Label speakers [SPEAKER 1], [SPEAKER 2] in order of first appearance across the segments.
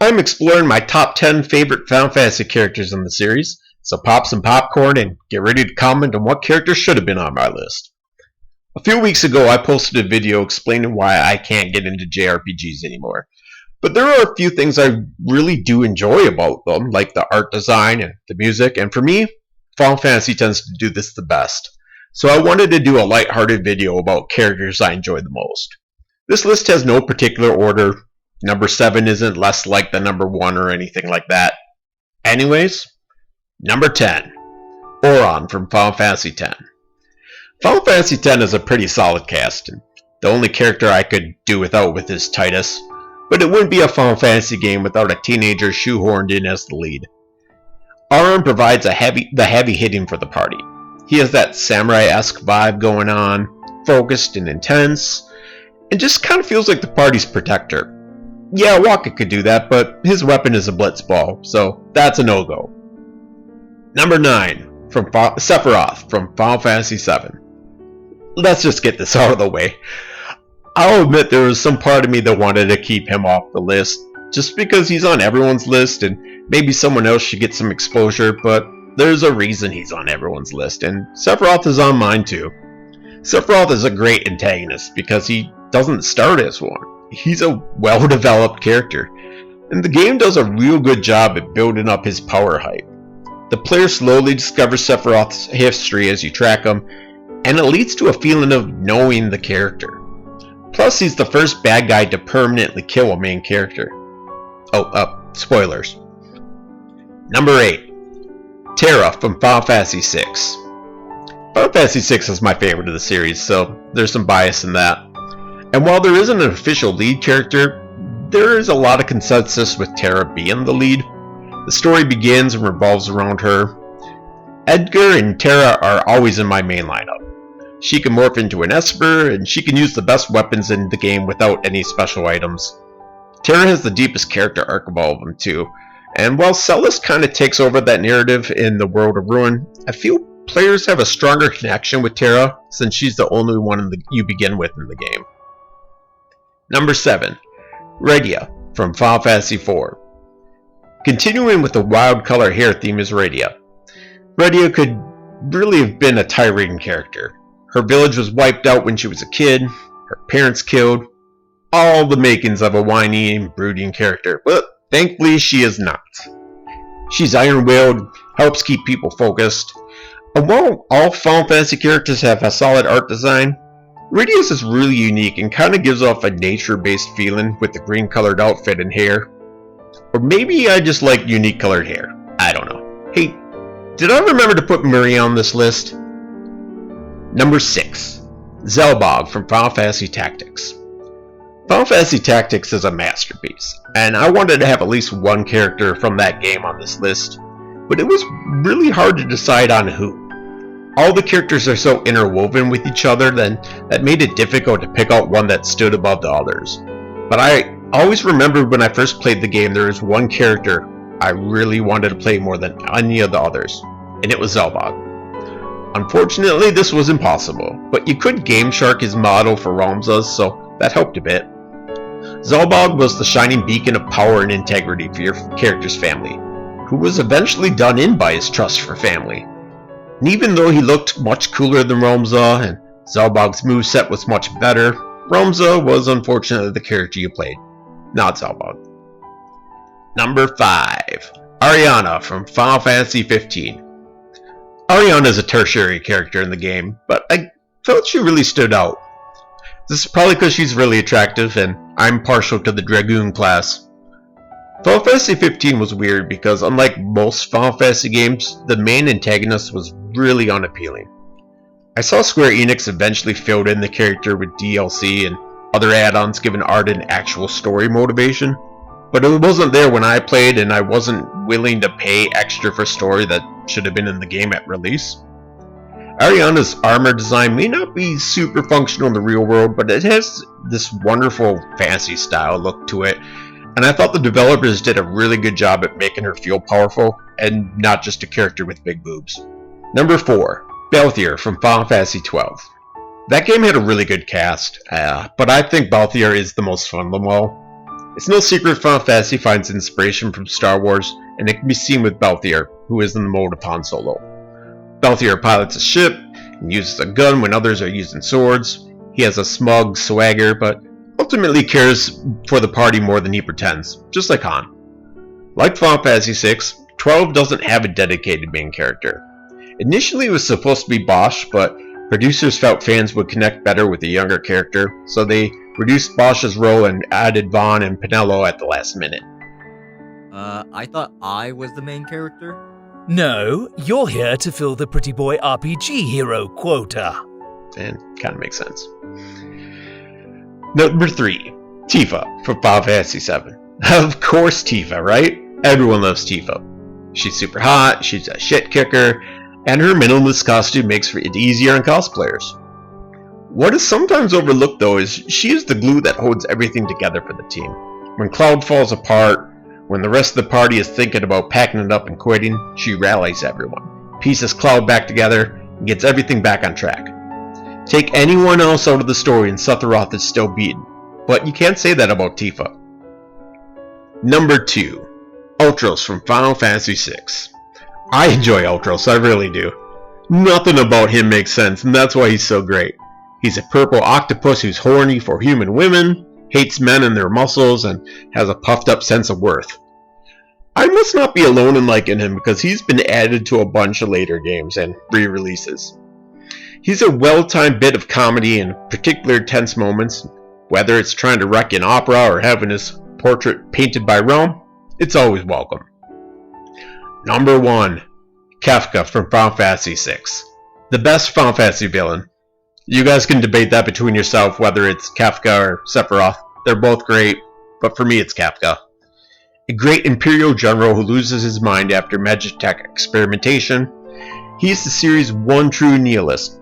[SPEAKER 1] I'm exploring my top 10 favorite Final Fantasy characters in the series, so pop some popcorn and get ready to comment on what character should have been on my list. A few weeks ago, I posted a video explaining why I can't get into JRPGs anymore. But there are a few things I really do enjoy about them, like the art design and the music, and for me, Final Fantasy tends to do this the best. So I wanted to do a lighthearted video about characters I enjoy the most. This list has no particular order. Number 7 isn't less like the number 1 or anything like that. Anyways, number 10, Auron from Final Fantasy X. Final Fantasy X is a pretty solid cast, and the only character I could do without with is Titus, but it wouldn't be a Final Fantasy game without a teenager shoehorned in as the lead. Auron provides the heavy hitting for the party. He has that samurai-esque vibe going on, focused and intense, and just kind of feels like the party's protector. Yeah, Waka could do that, but his weapon is a blitzball, so that's a no-go. Number 9, from Sephiroth from Final Fantasy VII. Let's just get this out of the way. I'll admit there was some part of me that wanted to keep him off the list, just because he's on everyone's list and maybe someone else should get some exposure, but there's a reason he's on everyone's list, and Sephiroth is on mine too. Sephiroth is a great antagonist because he doesn't start as one. He's a well-developed character, and the game does a real good job at building up his power hype. The player slowly discovers Sephiroth's history as you track him, and it leads to a feeling of knowing the character. Plus, he's the first bad guy to permanently kill a main character. Spoilers. Number 8, Terra from Final Fantasy VI. Final Fantasy VI is my favorite of the series, so there's some bias in that. And while there isn't an official lead character, there is a lot of consensus with Terra being the lead. The story begins and revolves around her. Edgar and Terra are always in my main lineup. She can morph into an Esper, and she can use the best weapons in the game without any special items. Terra has the deepest character arc of all of them too, and while Celes kind of takes over that narrative in the World of Ruin, I feel players have a stronger connection with Terra since she's the only one you begin with in the game. Number 7, Rydia from Final Fantasy IV. Continuing with the wild color hair theme is Rydia. Rydia could really have been a tiring character. Her village was wiped out when she was a kid, her parents killed, all the makings of a whiny and brooding character, but thankfully she is not. She's iron-willed, helps keep people focused, and while all Final Fantasy characters have a solid art design, Rydia's is really unique and kind of gives off a nature-based feeling with the green-colored outfit and hair. Or maybe I just like unique colored hair. I don't know. Hey, did I remember to put Maria on this list? Number 6, Zelbog from Final Fantasy Tactics. Final Fantasy Tactics is a masterpiece, and I wanted to have at least one character from that game on this list, but it was really hard to decide on who. All the characters are so interwoven with each other that made it difficult to pick out one that stood above the others. But I always remembered when I first played the game there was one character I really wanted to play more than any of the others, and it was Zelbog. Unfortunately, this was impossible, but you could game shark his model for Ramza, so that helped a bit. Zelbog was the shining beacon of power and integrity for your character's family, who was eventually done in by his trust for family. And even though he looked much cooler than Ramza, and Zelbog's moveset was much better, Ramza was unfortunately the character you played, not Zelbog. Number 5, Ariana from Final Fantasy XV. Ariana is a tertiary character in the game, but I felt she really stood out. This is probably because she's really attractive, and I'm partial to the Dragoon class. Final Fantasy XV was weird because unlike most Final Fantasy games, the main antagonist was really unappealing. I saw Square Enix eventually filled in the character with DLC and other add-ons giving art an actual story motivation, but it wasn't there when I played, and I wasn't willing to pay extra for story that should have been in the game at release. Ariana's armor design may not be super functional in the real world, but it has this wonderful fantasy style look to it, and I thought the developers did a really good job at making her feel powerful and not just a character with big boobs. Number 4, Balthier from Final Fantasy XII. That game had a really good cast, but I think Balthier is the most fun of them all. It's no secret Final Fantasy finds inspiration from Star Wars, and it can be seen with Balthier, who is in the mode of Han Solo. Balthier pilots a ship and uses a gun when others are using swords. He has a smug swagger, but ultimately cares for the party more than he pretends, just like Han. Like Final Fantasy VI, 12 doesn't have a dedicated main character. Initially it was supposed to be Bosch, but producers felt fans would connect better with a younger character, so they reduced Bosch's role and added Vaughn and Penelo at the last minute.
[SPEAKER 2] I thought I was the main character?
[SPEAKER 3] No, you're here to fill the Pretty Boy RPG hero quota.
[SPEAKER 1] And kind of makes sense. Number 3, Tifa from Final Fantasy VII. Of course Tifa, right? Everyone loves Tifa. She's super hot, she's a shit kicker, and her minimalist costume makes it easier on cosplayers. What is sometimes overlooked though is she is the glue that holds everything together for the team. When Cloud falls apart, when the rest of the party is thinking about packing it up and quitting, she rallies everyone, pieces Cloud back together, and gets everything back on track. Take anyone else out of the story and Sephiroth is still beaten, but you can't say that about Tifa. Number 2, Ultros from Final Fantasy VI. I enjoy Ultros, I really do. Nothing about him makes sense, and that's why he's so great. He's a purple octopus who's horny for human women, hates men and their muscles, and has a puffed up sense of worth. I must not be alone in liking him because he's been added to a bunch of later games and re-releases. He's a well-timed bit of comedy in particular tense moments, whether it's trying to wreck an opera or having his portrait painted by Rome, it's always welcome. Number 1, Kefka from Final Fantasy VI. The best Final Fantasy villain. You guys can debate that between yourself whether it's Kefka or Sephiroth. They're both great, but for me it's Kefka. A great Imperial general who loses his mind after Magitech experimentation, he's the series' one true nihilist.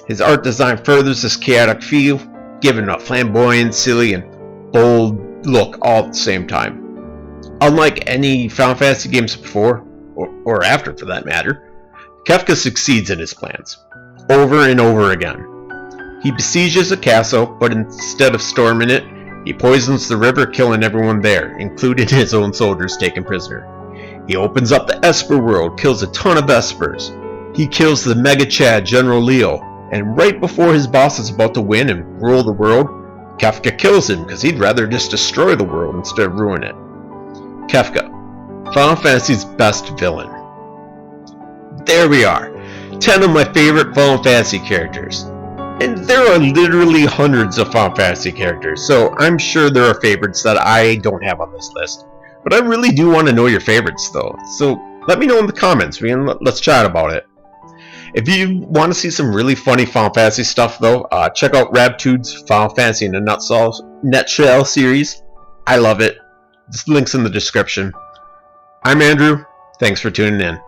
[SPEAKER 1] His art design furthers this chaotic feel, giving a flamboyant, silly, and bold look all at the same time. Unlike any Final Fantasy games before, or after for that matter, Kefka succeeds in his plans, over and over again. He besieges a castle, but instead of storming it, he poisons the river, killing everyone there, including his own soldiers taken prisoner. He opens up the Esper world, kills a ton of Espers. He kills the Mega Chad General Leo, and right before his boss is about to win and rule the world, Kefka kills him because he'd rather just destroy the world instead of ruin it. Kefka, Final Fantasy's best villain. There we are, 10 of my favorite Final Fantasy characters. And there are literally hundreds of Final Fantasy characters, so I'm sure there are favorites that I don't have on this list. But I really do want to know your favorites though, so let me know in the comments, let's chat about it. If you want to see some really funny Final Fantasy stuff though, check out Rabtude's Final Fantasy in a Nutshell series. I love it. This link's in the description. I'm Andrew. Thanks for tuning in.